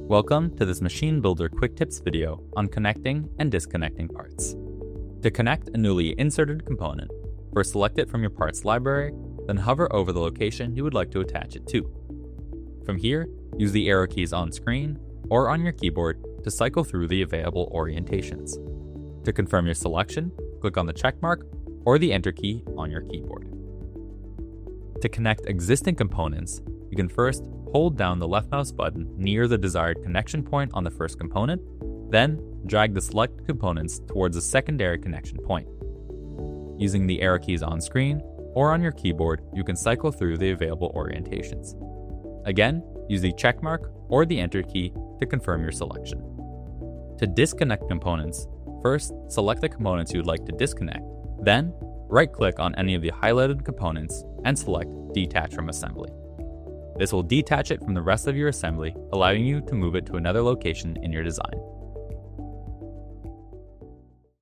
Welcome to this MachineBuilder Quick Tips video on connecting and disconnecting parts. To connect a newly inserted component, first select it from your parts library, then hover over the location you would like to attach it to. From here, use the arrow keys on screen or on your keyboard to cycle through the available orientations. To confirm your selection, click on the check mark or the Enter key on your keyboard. To connect existing components, you can first hold down the left mouse button near the desired connection point on the first component, then drag the selected components towards a secondary connection point. Using the arrow keys on screen or on your keyboard, you can cycle through the available orientations. Again, use the check mark or the Enter key to confirm your selection. To disconnect components, first select the components you would like to disconnect, then right-click on any of the highlighted components and select Detach from Assembly. This will detach it from the rest of your assembly, allowing you to move it to another location in your design.